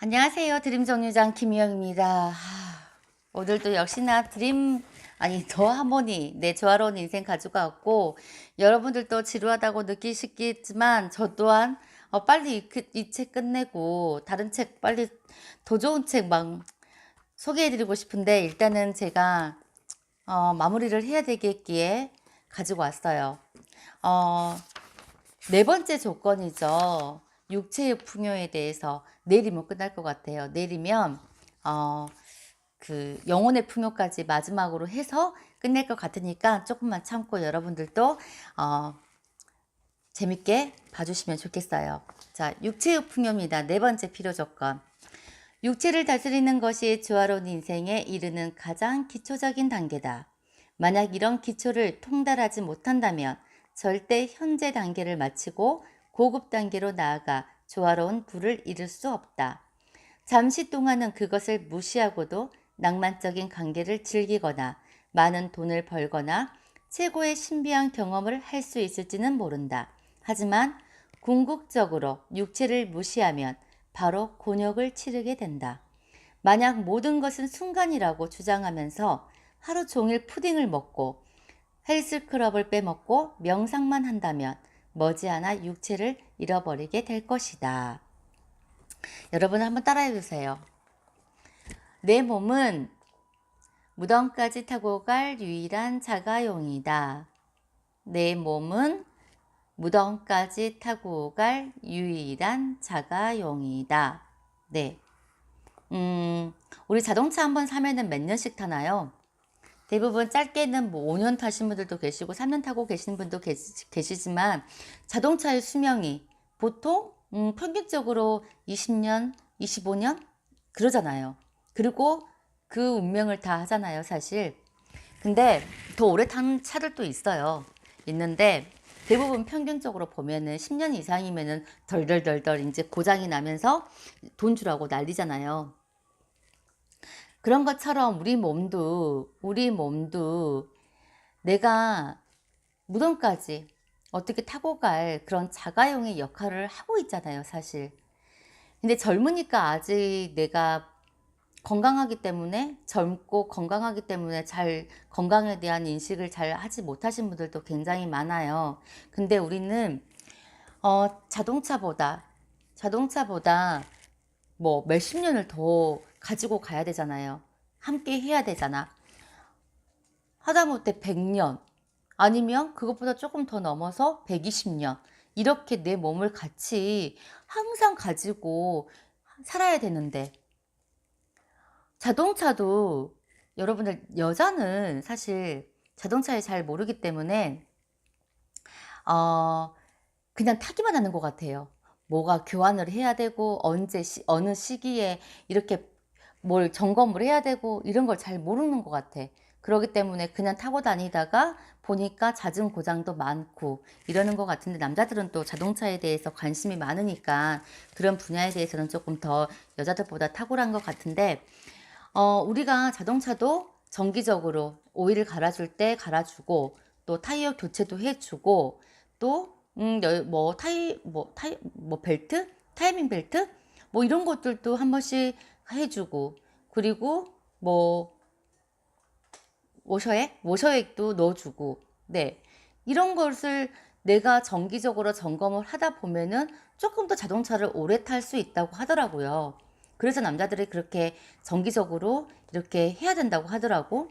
안녕하세요. 드림 정류장 김희영입니다. 오늘도 역시나 더 하모니, 조화로운 인생 가지고 왔고, 여러분들도 지루하다고 느끼시겠지만, 저 또한 빨리 이 책 끝내고, 다른 책 빨리 더 좋은 책 막 소개해드리고 싶은데, 일단은 제가 마무리를 해야 되겠기에 가지고 왔어요. 어, 네 번째 조건이죠. 육체의 풍요에 대해서 내리면 끝날 것 같아요. 내리면 어, 그 영혼의 풍요까지 마지막으로 해서 끝낼 것 같으니까 조금만 참고 여러분들도 재밌게 봐주시면 좋겠어요. 자, 육체의 풍요입니다. 네 번째 필요 조건. 육체를 다스리는 것이 조화로운 인생에 이르는 가장 기초적인 단계다. 만약 이런 기초를 통달하지 못한다면 절대 현재 단계를 마치고 고급 단계로 나아가 조화로운 부를 이룰 수 없다. 잠시 동안은 그것을 무시하고도 낭만적인 관계를 즐기거나 많은 돈을 벌거나 최고의 신비한 경험을 할 수 있을지는 모른다. 하지만 궁극적으로 육체를 무시하면 바로 곤욕을 치르게 된다. 만약 모든 것은 순간이라고 주장하면서 하루 종일 푸딩을 먹고 헬스클럽을 빼먹고 명상만 한다면 머지않아 육체를 잃어버리게 될 것이다. 여러분 한번 따라해 보세요. 내 몸은 무덤까지 타고 갈 유일한 자가용이다. 내 몸은 무덤까지 타고 갈 유일한 자가용이다. 네. 우리 자동차 한번 사면은 몇 년씩 타나요? 대부분 짧게는 뭐 5년 타신 분들도 계시고 3년 타고 계신 분도 계시지만 자동차의 수명이 보통 평균적으로 20년, 25년 그러잖아요. 그리고 그 운명을 다 하잖아요, 사실. 근데 더 오래 탄 차들도 있어요. 있는데 대부분 평균적으로 보면은 10년 이상이면은 덜덜덜덜 이제 고장이 나면서 돈 주라고 난리잖아요. 그런 것처럼 우리 몸도 내가 무덤까지 어떻게 타고 갈 그런 자가용의 역할을 하고 있잖아요, 사실. 근데 젊으니까 아직 내가 건강하기 때문에 젊고 건강하기 때문에 잘 건강에 대한 인식을 잘 하지 못하신 분들도 굉장히 많아요. 근데 우리는 자동차보다 뭐 몇십 년을 더 가지고 가야 되잖아요. 함께 해야 되잖아. 하다못해 100년 아니면 그것보다 조금 더 넘어서 120년 이렇게 내 몸을 같이 항상 가지고 살아야 되는데 자동차도 여러분들 여자는 사실 자동차에 잘 모르기 때문에 어 그냥 타기만 하는 것 같아요. 뭐가 교환을 해야 되고 어느 시기에 이렇게 뭘 점검을 해야 되고 이런 걸 잘 모르는 것 같아. 그러기 때문에 그냥 타고 다니다가 보니까 잦은 고장도 많고 이러는 것 같은데 남자들은 또 자동차에 대해서 관심이 많으니까 그런 분야에 대해서는 조금 더 여자들보다 탁월한 것 같은데 우리가 자동차도 정기적으로 오일을 갈아줄 때 갈아주고 또 타이어 교체도 해주고 또 벨트, 타이밍 벨트 뭐 이런 것들도 한 번씩 해주고 그리고 뭐 워셔액도 넣어주고 네 이런 것을 내가 정기적으로 점검을 하다 보면은 조금 더 자동차를 오래 탈 수 있다고 하더라고요. 그래서 남자들이 그렇게 정기적으로 이렇게 해야 된다고 하더라고.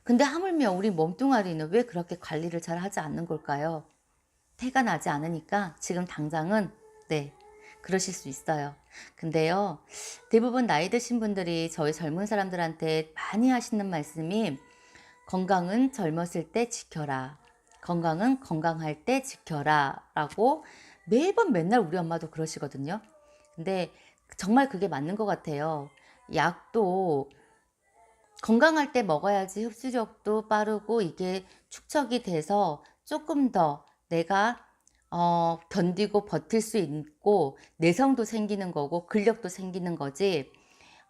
근데 하물며 우리 몸뚱아리는 왜 그렇게 관리를 잘 하지 않는 걸까요? 태가 나지 않으니까 지금 당장은 네 그러실 수 있어요. 근데요 대부분 나이 드신 분들이 저희 젊은 사람들한테 많이 하시는 말씀이 건강은 젊었을 때 지켜라. 건강은 건강할 때 지켜라. 라고 매번 맨날 우리 엄마도 그러시거든요. 근데 정말 그게 맞는 것 같아요. 약도 건강할 때 먹어야지 흡수력도 빠르고 이게 축적이 돼서 조금 더 내가 견디고 버틸 수 있고 내성도 생기는 거고 근력도 생기는 거지.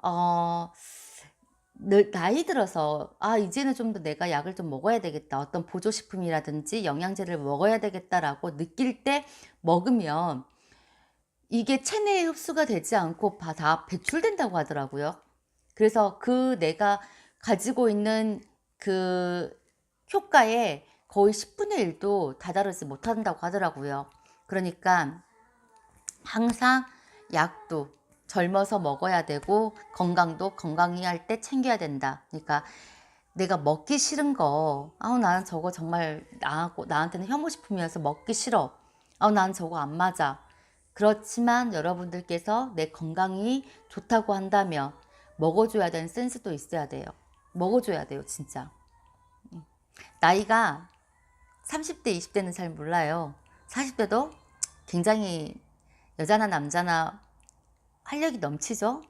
어, 나이 들어서 이제는 좀 더 내가 약을 좀 먹어야 되겠다. 어떤 보조식품이라든지 영양제를 먹어야 되겠다라고 느낄 때 먹으면 이게 체내에 흡수가 되지 않고 다 배출된다고 하더라고요. 그래서 그 내가 가지고 있는 그 효과의 거의 10분의 1도 다다르지 못한다고 하더라고요. 그러니까 항상 약도 젊어서 먹어야 되고 건강도 건강히 할 때 챙겨야 된다. 그러니까 내가 먹기 싫은 거, 나는 저거 정말 나한테는 혐오식품이어서 먹기 싫어. 나는 저거 안 맞아. 그렇지만 여러분들께서 내 건강이 좋다고 한다면 먹어줘야 되는 센스도 있어야 돼요. 먹어줘야 돼요, 진짜. 나이가 30대, 20대는 잘 몰라요. 40대도 굉장히 여자나 남자나 활력이 넘치죠?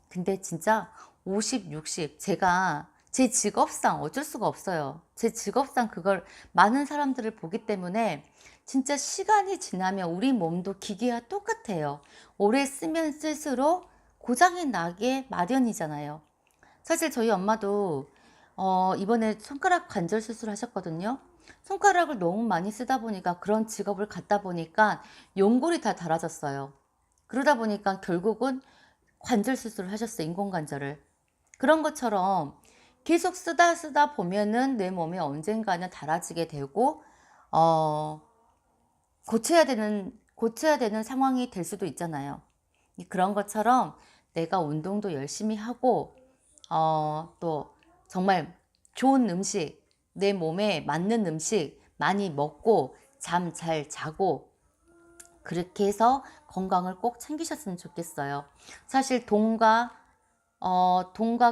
근데 진짜 50, 60, 제가 제 직업상 어쩔 수가 없어요. 제 직업상 그걸 많은 사람들을 보기 때문에 진짜 시간이 지나면 우리 몸도 기계와 똑같아요. 오래 쓰면 쓸수록 고장이 나게 마련이잖아요. 사실 저희 엄마도 이번에 손가락 관절 수술 하셨거든요. 손가락을 너무 많이 쓰다 보니까 그런 직업을 갖다 보니까 연골이 다 닳아졌어요. 그러다 보니까 결국은 관절 수술을 하셨어요. 인공관절을. 그런 것처럼 계속 쓰다 보면은 내 몸이 언젠가는 닳아지게 되고 고쳐야 되는 상황이 될 수도 있잖아요. 그런 것처럼 내가 운동도 열심히 하고 또 정말 좋은 음식, 내 몸에 맞는 음식 많이 먹고 잠 잘 자고 그렇게 해서 건강을 꼭 챙기셨으면 좋겠어요. 사실 돈과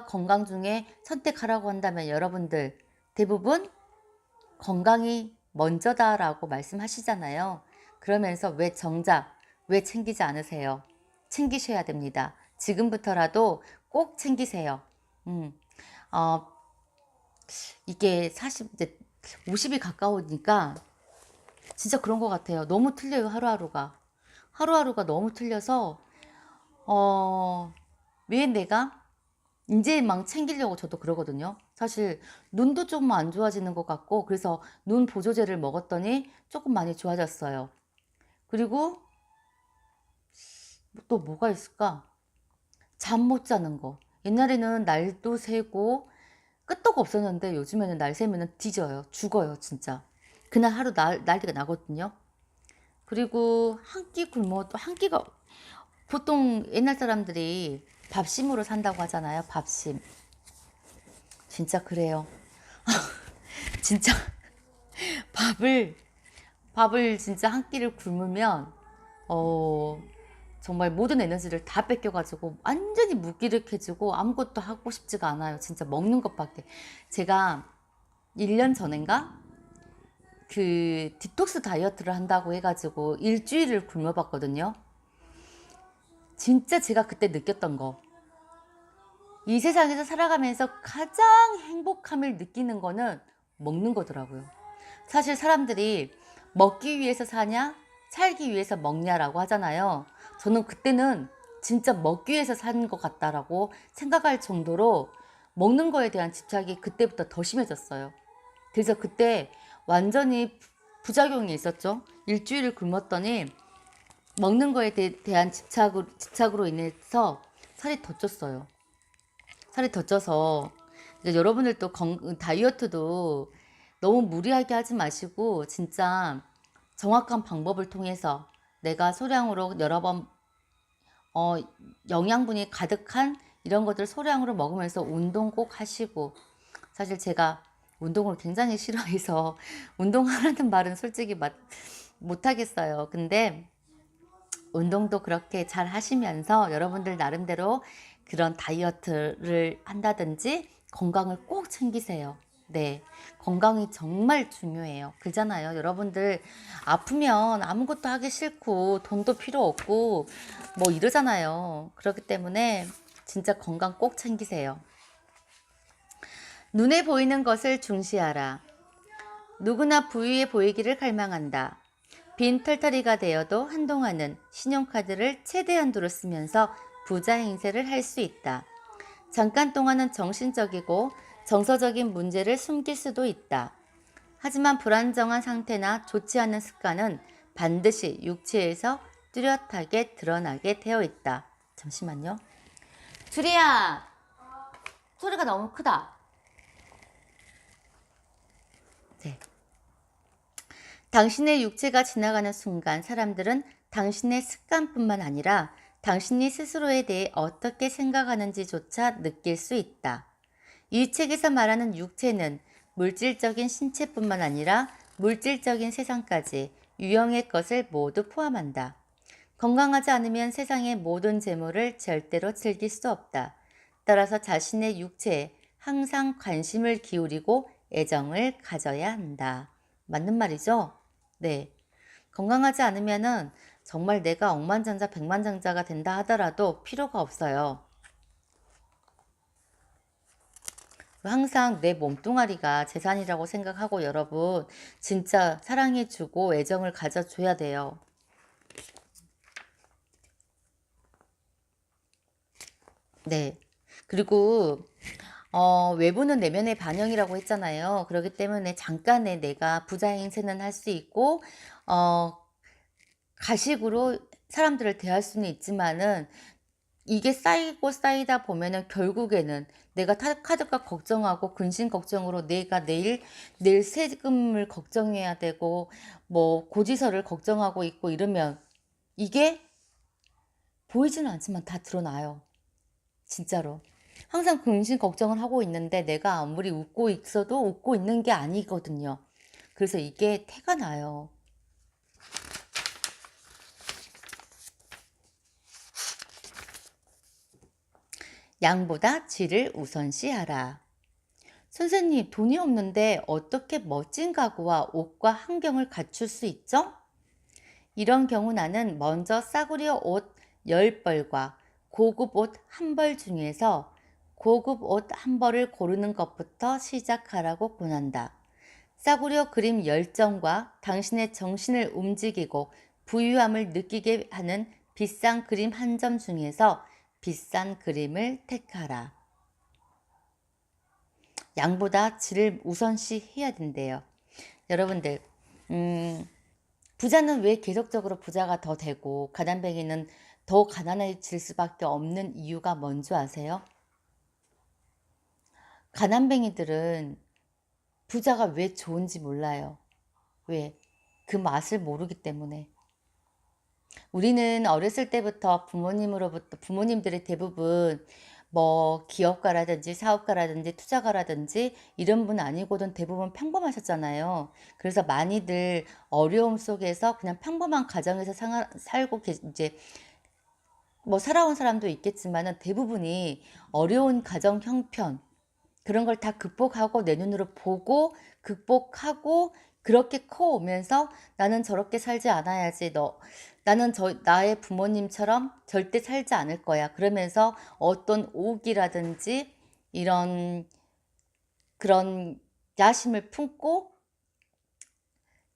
건강 중에 선택하라고 한다면 여러분들 대부분 건강이 먼저다라고 말씀하시잖아요. 그러면서 왜 챙기지 않으세요? 챙기셔야 됩니다. 지금부터라도 꼭 챙기세요. 음, 어, 이게 50이 가까우니까 진짜 그런 것 같아요. 너무 틀려요, 하루하루가. 하루하루가 너무 틀려서, 왜 내가 이제 막 챙기려고 저도 그러거든요. 사실 눈도 좀 안 좋아지는 것 같고, 그래서 눈 보조제를 먹었더니 조금 많이 좋아졌어요. 그리고 또 뭐가 있을까? 잠 못 자는 거. 옛날에는 날도 새고 끄떡 없었는데 요즘에는 날 새면은 뒤져요. 죽어요, 진짜. 그날 하루 난리가 나거든요. 그리고 한 끼 굶어도 한 끼가 보통 옛날 사람들이 밥심으로 산다고 하잖아요. 밥심. 진짜 그래요. 진짜 밥을 진짜 한 끼를 굶으면 어 정말 모든 에너지를 다 뺏겨가지고 완전히 무기력해지고 아무것도 하고 싶지가 않아요. 진짜 먹는 것밖에. 제가 1년 전인가 그 디톡스 다이어트를 한다고 해가지고 일주일을 굶어봤거든요. 진짜 제가 그때 느꼈던 거. 이 세상에서 살아가면서 가장 행복함을 느끼는 거는 먹는 거더라고요. 사실 사람들이 먹기 위해서 사냐, 살기 위해서 먹냐라고 하잖아요. 저는 그때는 진짜 먹기 위해서 사는 것 같다라고 생각할 정도로 먹는 거에 대한 집착이 그때부터 더 심해졌어요. 그래서 그때 완전히 부작용이 있었죠. 일주일을 굶었더니 먹는 거에 대한 집착으로 인해서 살이 더 쪘어요. 살이 더 쪄서 여러분들도 다이어트도 너무 무리하게 하지 마시고 진짜 정확한 방법을 통해서 내가 소량으로 여러 번 영양분이 가득한 이런 것들 소량으로 먹으면서 운동 꼭 하시고 사실 제가 운동을 굉장히 싫어해서 운동하라는 말은 솔직히 못하겠어요. 근데 운동도 그렇게 잘 하시면서 여러분들 나름대로 그런 다이어트를 한다든지 건강을 꼭 챙기세요. 네. 건강이 정말 중요해요. 그잖아요. 여러분들 아프면 아무것도 하기 싫고 돈도 필요 없고 뭐 이러잖아요. 그렇기 때문에 진짜 건강 꼭 챙기세요. 눈에 보이는 것을 중시하라. 누구나 부유해 보이기를 갈망한다. 빈 털터리가 되어도 한동안은 신용카드를 최대 한도로 쓰면서 부자 행세를 할 수 있다. 잠깐 동안은 정신적이고 정서적인 문제를 숨길 수도 있다. 하지만 불안정한 상태나 좋지 않은 습관은 반드시 육체에서 뚜렷하게 드러나게 되어 있다. 잠시만요. 주리야, 소리가 너무 크다. 네. 당신의 육체가 지나가는 순간 사람들은 당신의 습관뿐만 아니라 당신이 스스로에 대해 어떻게 생각하는지조차 느낄 수 있다. 이 책에서 말하는 육체는 물질적인 신체뿐만 아니라 물질적인 세상까지 유형의 것을 모두 포함한다. 건강하지 않으면 세상의 모든 재물을 절대로 즐길 수 없다. 따라서 자신의 육체에 항상 관심을 기울이고 애정을 가져야 한다. 맞는 말이죠? 네. 건강하지 않으면은 정말 내가 억만장자 백만장자가 된다 하더라도 필요가 없어요. 항상 내 몸뚱아리가 재산이라고 생각하고 여러분 진짜 사랑해주고 애정을 가져줘야 돼요. 네. 그리고 외부는 내면의 반영이라고 했잖아요. 그렇기 때문에 잠깐의 내가 부자 행세는 할 수 있고 가식으로 사람들을 대할 수는 있지만은 이게 쌓이고 쌓이다 보면은 결국에는 내가 카드값 걱정하고 근심 걱정으로 내가 내일 세금을 걱정해야 되고 뭐 고지서를 걱정하고 있고 이러면 이게 보이지는 않지만 다 드러나요. 진짜로. 항상 근심 걱정을 하고 있는데 내가 아무리 웃고 있어도 웃고 있는 게 아니거든요. 그래서 이게 태가 나요. 양보다 질을 우선시하라. 선생님, 돈이 없는데 어떻게 멋진 가구와 옷과 환경을 갖출 수 있죠? 이런 경우 나는 먼저 싸구려 옷 10벌과 고급 옷 1벌 중에서 고급 옷 1벌을 고르는 것부터 시작하라고 권한다. 싸구려 그림 열정과 당신의 정신을 움직이고 부유함을 느끼게 하는 비싼 그림 한 점 중에서 비싼 그림을 택하라. 양보다 질을 우선시 해야 된대요. 여러분들 부자는 왜 계속적으로 부자가 더 되고 가난뱅이는 더 가난해질 수밖에 없는 이유가 뭔지 아세요? 가난뱅이들은 부자가 왜 좋은지 몰라요. 왜? 그 맛을 모르기 때문에. 우리는 어렸을 때부터 부모님들이 대부분 뭐 기업가라든지 사업가라든지 투자가라든지 이런 분 아니고든 대부분 평범하셨잖아요. 그래서 많이들 어려움 속에서 그냥 평범한 가정에서 살고 이제 뭐 살아온 사람도 있겠지만은 대부분이 어려운 가정 형편 그런 걸 다 극복하고 내 눈으로 보고 극복하고 그렇게 커오면서 나는 저렇게 살지 않아야지 나는 나의 부모님처럼 절대 살지 않을 거야. 그러면서 어떤 오기라든지 이런 그런 야심을 품고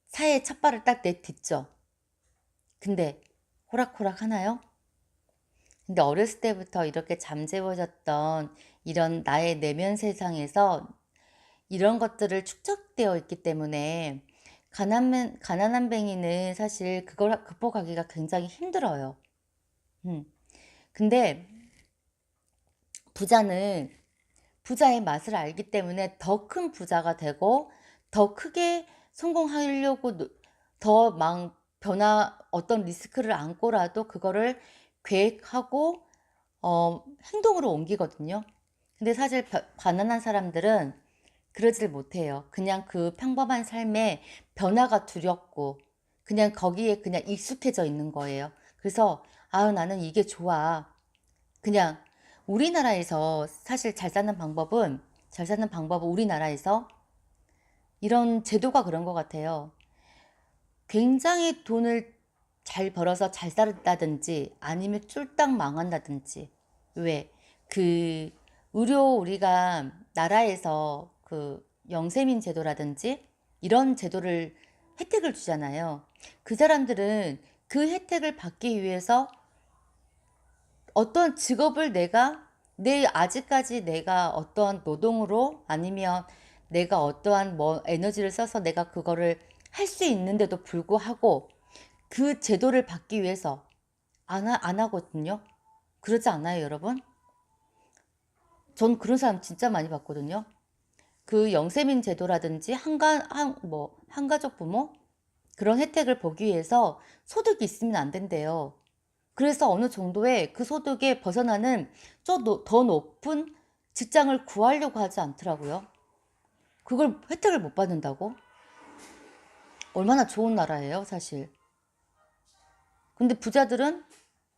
사회의 첫 발을 딱 내딛죠. 근데 호락호락 하나요? 근데 어렸을 때부터 이렇게 잠재워졌던 이런 나의 내면 세상에서 이런 것들을 축적되어 있기 때문에 가난한 뱅이는 사실 그걸 극복하기가 굉장히 힘들어요. 근데 부자는 부자의 맛을 알기 때문에 더 큰 부자가 되고 더 크게 성공하려고 어떤 리스크를 안고라도 그거를 계획하고 행동으로 옮기거든요. 근데 사실 가난한 사람들은 그러질 못해요. 그냥 그 평범한 삶에 변화가 두렵고 그냥 거기에 그냥 익숙해져 있는 거예요. 그래서 아유 나는 이게 좋아. 그냥 우리나라에서 사실 잘 사는 방법은 우리나라에서 이런 제도가 그런 것 같아요. 굉장히 돈을 잘 벌어서 잘 살았다든지 아니면 쫄딱 망한다든지 왜? 그 우리가 나라에서 그 영세민 제도라든지 이런 제도를 혜택을 주잖아요. 그 사람들은 그 혜택을 받기 위해서 어떤 직업을 아직까지 내가 어떠한 노동으로 아니면 내가 어떠한 뭐 에너지를 써서 내가 그거를 할 수 있는데도 불구하고 그 제도를 받기 위해서 안 하거든요. 그러지 않아요, 여러분? 전 그런 사람 진짜 많이 봤거든요. 그 영세민 제도라든지 한가족 부모 그런 혜택을 보기 위해서 소득이 있으면 안 된대요. 그래서 어느 정도의 그 소득에 벗어나는 더 높은 직장을 구하려고 하지 않더라고요. 그걸 혜택을 못 받는다고? 얼마나 좋은 나라예요, 사실. 근데 부자들은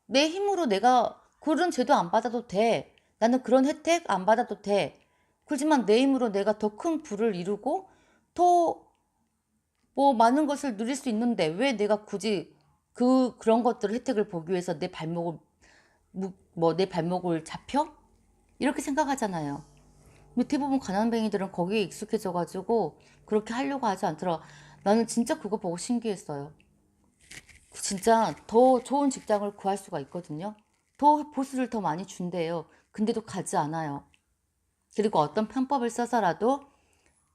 내 힘으로 내가 그런 제도 안 받아도 돼. 나는 그런 혜택 안 받아도 돼. 그렇지만 내 힘으로 내가 더 큰 부를 이루고 더 뭐 많은 것을 누릴 수 있는데 왜 내가 굳이 그런 것들을 혜택을 보기 위해서 내 발목을 잡혀? 이렇게 생각하잖아요. 근데 대부분 가난뱅이들은 거기에 익숙해져가지고 그렇게 하려고 하지 않더라. 나는 진짜 그거 보고 신기했어요. 진짜 더 좋은 직장을 구할 수가 있거든요. 더 보수를 더 많이 준대요. 근데도 가지 않아요. 그리고 어떤 편법을 써서라도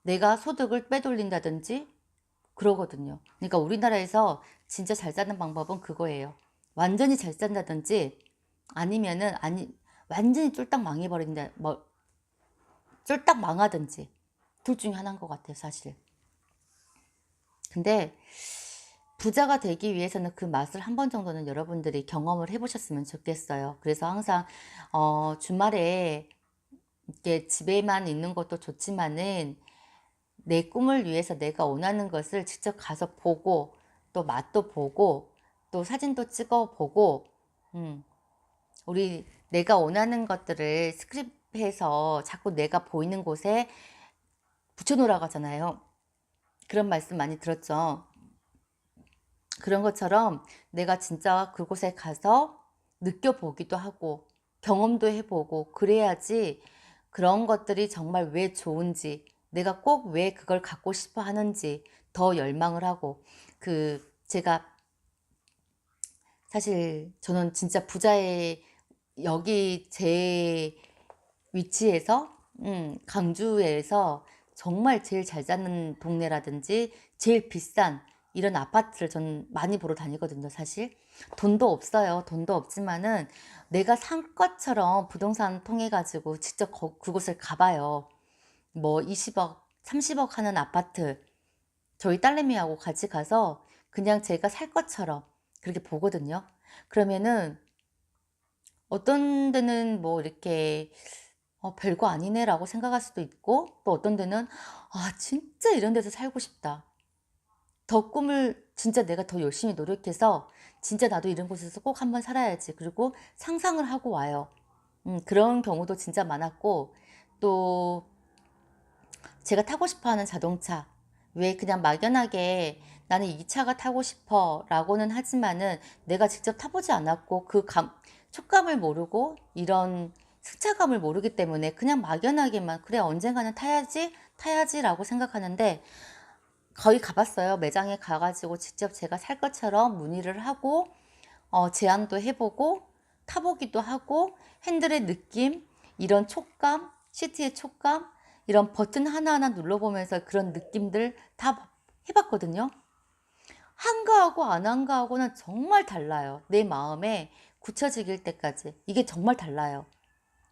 내가 소득을 빼돌린다든지 그러거든요. 그러니까 우리나라에서 진짜 잘 사는 방법은 그거예요. 완전히 잘 산다든지 아니면은 완전히 쫄딱 망해버린다, 뭐 쫄딱 망하든지 둘 중에 하나인 것 같아요, 사실. 근데 부자가 되기 위해서는 그 맛을 한 번 정도는 여러분들이 경험을 해보셨으면 좋겠어요. 그래서 항상 주말에 이렇게 집에만 있는 것도 좋지만은 내 꿈을 위해서 내가 원하는 것을 직접 가서 보고 또 맛도 보고 또 사진도 찍어 보고 우리 내가 원하는 것들을 스크립해서 자꾸 내가 보이는 곳에 붙여놓으라고 하잖아요. 그런 말씀 많이 들었죠. 그런 것처럼 내가 진짜 그곳에 가서 느껴보기도 하고 경험도 해보고 그래야지 그런 것들이 정말 왜 좋은지 내가 꼭 왜 그걸 갖고 싶어 하는지 더 열망을 하고 제가 사실 저는 진짜 부자의 여기 제 위치에서 강주에서 정말 제일 잘 사는 동네라든지 제일 비싼 이런 아파트를 전 많이 보러 다니거든요, 사실. 돈도 없어요. 돈도 없지만은 내가 산 것처럼 부동산 통해 가지고 직접 그곳을 가봐요. 뭐 20억, 30억 하는 아파트 저희 딸내미하고 같이 가서 그냥 제가 살 것처럼 그렇게 보거든요. 그러면은 어떤 데는 뭐 이렇게 별거 아니네라고 생각할 수도 있고 또 어떤 데는 진짜 이런 데서 살고 싶다. 더 꿈을 진짜 내가 더 열심히 노력해서 진짜 나도 이런 곳에서 꼭 한번 살아야지. 그리고 상상을 하고 와요. 그런 경우도 진짜 많았고 또 제가 타고 싶어 하는 자동차 왜 그냥 막연하게 나는 이 차가 타고 싶어 라고는 하지만은 내가 직접 타보지 않았고 촉감을 모르고 이런 승차감을 모르기 때문에 그냥 막연하게만 그래 언젠가는 타야지 라고 생각하는데 거의 가봤어요. 매장에 가가지고 직접 제가 살 것처럼 문의를 하고 제안도 해보고 타보기도 하고 핸들의 느낌 이런 촉감 시트의 촉감 이런 버튼 하나하나 눌러보면서 그런 느낌들 다 해봤거든요. 한가하고 안 한가하고는 정말 달라요. 내 마음에 굳혀질 때까지 이게 정말 달라요.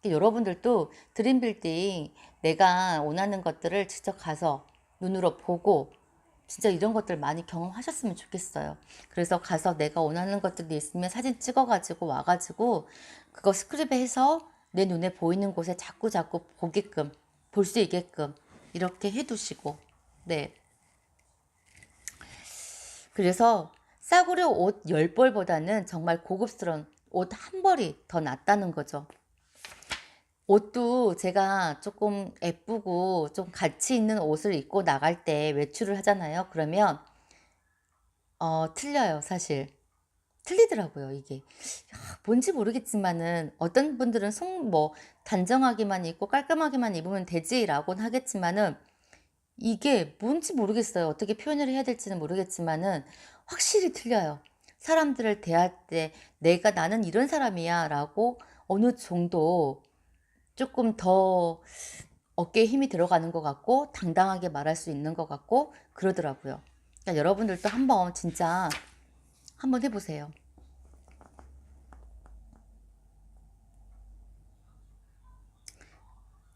여러분들도 드림빌딩 내가 원하는 것들을 직접 가서 눈으로 보고 진짜 이런 것들 많이 경험하셨으면 좋겠어요. 그래서 가서 내가 원하는 것들이 있으면 사진 찍어가지고 와가지고 그거 스크립해서 내 눈에 보이는 곳에 자꾸 보게끔 볼 수 있게끔 이렇게 해두시고 네. 그래서 싸구려 옷 10벌보다는 정말 고급스러운 옷 한 벌이 더 낫다는 거죠. 옷도 제가 조금 예쁘고 좀 가치 있는 옷을 입고 나갈 때 외출을 하잖아요. 그러면 틀려요, 사실. 틀리더라고요, 이게. 뭔지 모르겠지만은 어떤 분들은 단정하게만 입고 깔끔하게만 입으면 되지라고는 하겠지만은 이게 뭔지 모르겠어요. 어떻게 표현을 해야 될지는 모르겠지만은 확실히 틀려요. 사람들을 대할 때 나는 이런 사람이야 라고 어느 정도 조금 더 어깨에 힘이 들어가는 것 같고 당당하게 말할 수 있는 것 같고 그러더라고요. 그러니까 여러분들도 진짜 한번 해보세요.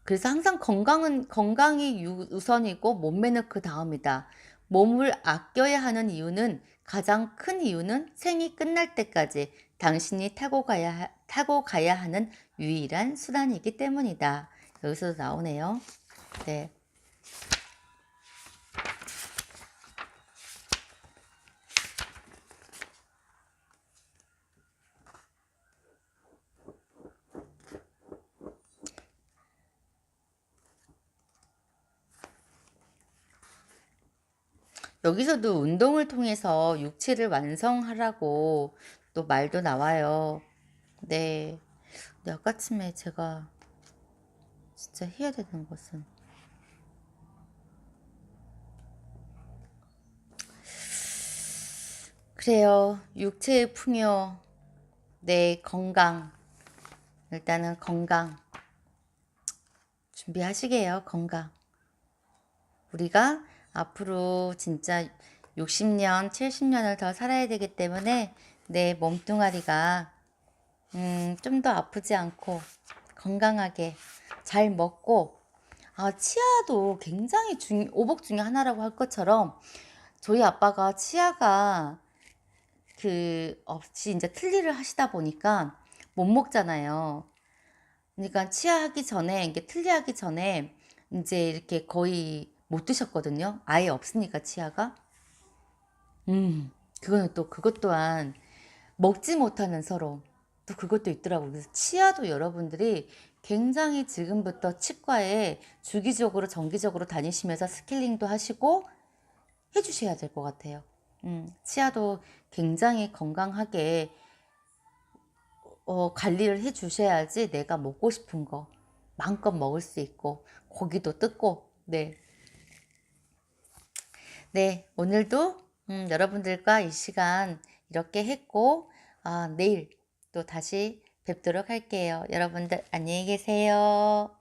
그래서 항상 건강이 우선이고 몸매는 그 다음이다. 몸을 아껴야 하는 이유는 가장 큰 이유는 생이 끝날 때까지 당신이 타고 가야 하는 유일한 수단이기 때문이다. 여기서도 나오네요. 네. 여기서도 운동을 통해서 육체를 완성하라고 또 말도 나와요. 네. 근데 아까쯤에 제가 진짜 해야 되는 것은 그래요. 육체의 풍요, 내 건강. 일단은 건강 준비하시게요. 건강. 우리가 앞으로 진짜 60년, 70년을 더 살아야 되기 때문에 내 몸뚱아리가 좀 더 아프지 않고 건강하게 잘 먹고 치아도 굉장히 오복 중에 하나라고 할 것처럼 저희 아빠가 치아가 없이 이제 틀니를 하시다 보니까 못 먹잖아요. 그러니까 치아하기 전에 이게 틀니하기 전에 이제 이렇게 거의 못 드셨거든요. 아예 없으니까 치아가. 그거는 또 그것 또한 먹지 못하는 서로 또 그것도 있더라고요. 그래서 치아도 여러분들이 굉장히 지금부터 치과에 주기적으로 정기적으로 다니시면서 스케일링도 하시고 해주셔야 될 것 같아요. 치아도 굉장히 건강하게 관리를 해 주셔야지 내가 먹고 싶은 거 마음껏 먹을 수 있고 고기도 뜯고 네. 네, 오늘도 여러분들과 이 시간 이렇게 했고 내일 또 다시 뵙도록 할게요. 여러분들 안녕히 계세요.